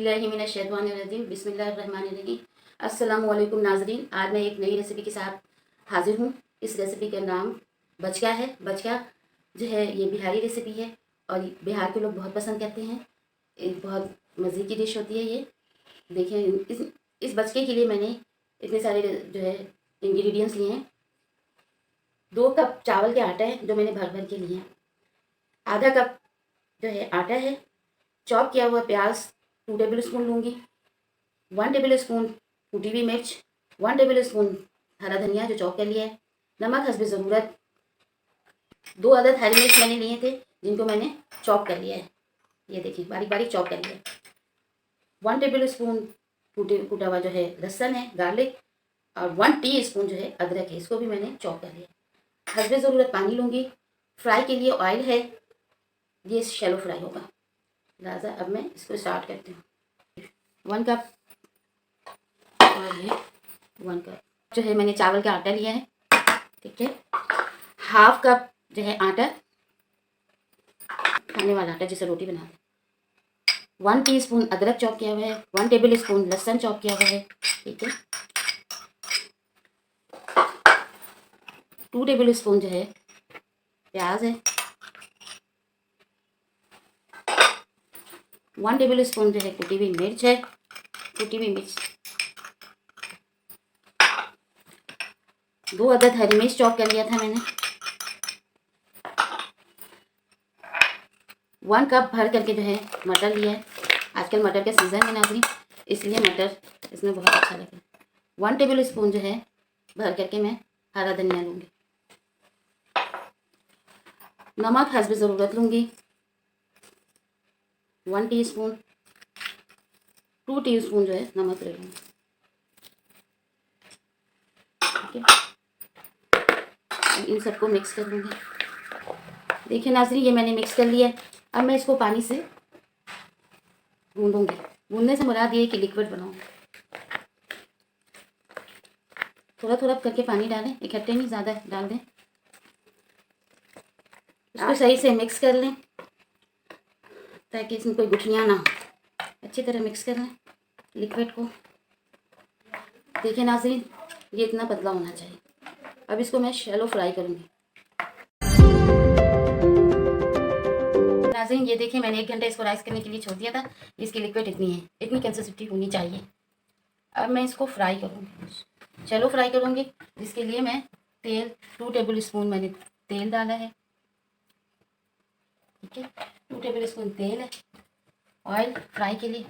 औज़ुबिल्लाहिमिनश्शैतानिर्रजीम बिस्मिल्लाहिर्रहमानिर्रहीम। अस्सलाम वालेकुम नाज़रीन, आज मैं एक नई रेसिपी के साथ हाजिर हूँ। इस रेसिपी का नाम बचका है। बचका जो है ये बिहारी रेसिपी है और बिहार के लोग बहुत पसंद करते हैं। एक बहुत मज़े की डिश होती है ये। देखिए इस बचके के लिए मैंने इतने सारे जो है इंग्रेडिएंट्स लिए हैं। 2 कप चावल के आटा है जो मैंने भर भर के लिए हैं। आधा कप जो है आटा है। चॉप किया हुआ प्याज 2 टेबल स्पून लूँगी। 1 टेबल स्पून कुटी हुई मिर्च, 1 टेबल स्पून हरा धनिया जो चॉप कर लिया है। नमक हस्बे ज़रूरत। 2 अदद हरी मिर्च मैंने लिए थे जिनको मैंने चॉप कर लिया है। ये देखिए बारीक बारीक चॉप कर लिया है। 1 टेबल स्पून कूटा हुआ जो है लहसुन है, गार्लिक, और 1 टीस्पून जो है अदरक है, इसको भी मैंने चॉप कर लिया। हस्बे ज़रूरत पानी लूँगी। फ्राई के लिए ऑयल है, ये शैलो फ्राई होगा। लिहाजा अब मैं इसको स्टार्ट करती हूँ। 1 कप और ये 1 कप जो है मैंने चावल का आटा लिया है, ठीक है। हाफ कप जो है आटा, खाने वाला आटा जिसे रोटी बनाते हैं। 1 टीस्पून अदरक चॉप किया हुआ है। 1 टेबल स्पून लहसुन चॉप किया हुआ है, ठीक है। 2 टेबल स्पून जो है प्याज है। 1 टेबल स्पून जो है कुटी हुई मिर्च है, कुटी हुई मिर्च। 2 अदद हरी मिर्च चॉप कर लिया था मैंने। 1 कप भर करके जो है मटर लिया है। आजकल मटर का सीज़न है नाज़रीन, इसलिए मटर इसमें बहुत अच्छा लगेगा। 1 टेबल स्पून जो है भर करके मैं हरा धनिया लूँगी। नमक हस्बे ज़रूरत लूँगी। 1 टीस्पून, 2 टीस्पून जो है नमक ले लूँगी, ठीक है। इन सबको मिक्स कर लूँगी। देखिए नाज़रीन ये मैंने मिक्स कर लिया है। अब मैं इसको पानी से गूँधूँगी। गूँधने से मुराद ये है कि लिक्विड बनाऊँगी। थोड़ा थोड़ा करके पानी डालें, इकट्ठे नहीं ज़्यादा डाल दें। इसको सही से मिक्स कर लें ताकि इसमें कोई गुठलियाँ ना हो। अच्छी तरह मिक्स कर लें लिक्विड को। देखिए नाज़रीन ये इतना पतला होना चाहिए। अब इसको मैं शैलो फ्राई करूँगी। नाज़रीन ये देखिए मैंने 1 घंटा इसको राइस करने के लिए छोड़ दिया था। इसकी लिक्विड इतनी है, इतनी कंसिस्टेंसी होनी चाहिए। अब मैं इसको फ्राई करूँगी, शैलो फ्राई करूँगी। जिसके लिए मैं तेल 2 टेबल स्पून मैंने तेल डाला है, ठीक है। 2 टेबल स्पून तेल है ऑयल फ्राई के लिए।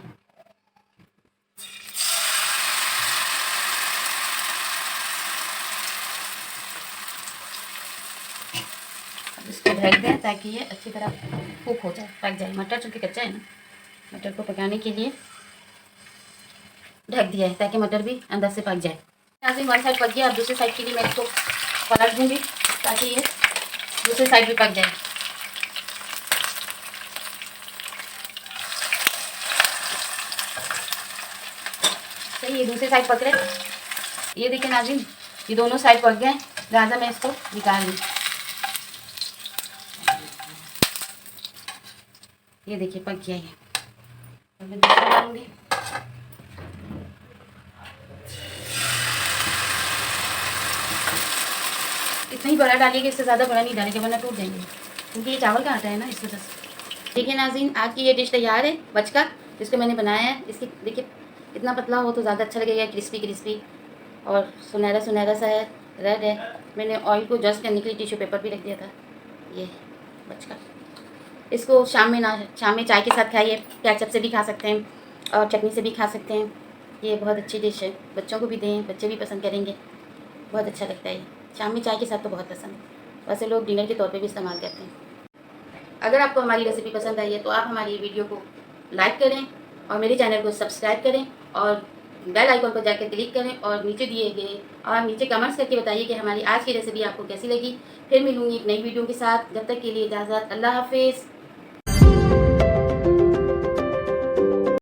अब इसको ढक दें ताकि ये अच्छी तरह कुक हो जाए, पक जाए। मटर चूँकि कच्चा है ना, मटर को पकाने के लिए ढक दिया है ताकि मटर भी अंदर से पक जाए। नाज़रीन 1 साइड पक गया। अब दूसरी साइड के लिए मैं इसको पलट दूँगी ताकि ये दूसरी साइड भी पक जाए। सही ये दूसरी साइड पक रहे। ये देखिए नाज़रीन ये दोनों साइड पक गए, लिहाजा मैं इसको निकाल लूँ। ये देखिए पक गया ये। अब मैं दूसरा डालूँगी। इतना ही बड़ा डालिएगा, इससे ज़्यादा बड़ा नहीं डालेंगे वरना टूट जाएंगे, क्योंकि ये चावल का आटा है ना, इस वजह से। देखिए नाज़रीन आज की ये डिश तैयार है बचका, जिसको मैंने बनाया है। इसकी देखिए इतना पतला हो तो ज़्यादा अच्छा लगेगा, क्रिस्पी क्रिस्पी और सुनहरा सुनहरा सा है, रेड है। मैंने ऑयल को जस्ट करने के लिए टिश्यू पेपर भी रख दिया था। ये बचका इसको शाम में चाय के साथ खाइए। केचप से भी खा सकते हैं और चटनी से भी खा सकते हैं। ये बहुत अच्छी डिश है, बच्चों को भी दें, बच्चे भी पसंद करेंगे, बहुत अच्छा लगता है। शाम में चाय के साथ तो बहुत पसंद है, वैसे लोग डिनर के तौर पे भी इस्तेमाल करते हैं। अगर आपको हमारी रेसिपी पसंद आई है तो आप हमारी वीडियो को लाइक करें और मेरे चैनल को सब्सक्राइब करें और बेल आइकन पर जाकर क्लिक करें और नीचे दिए गए और नीचे कमेंट्स करके बताइए कि हमारी आज की रेसिपी आपको कैसी लगी। फिर मिलूँगी एक नई वीडियो के साथ। जब तक के लिए इजाज़त, अल्लाह हाफिज़।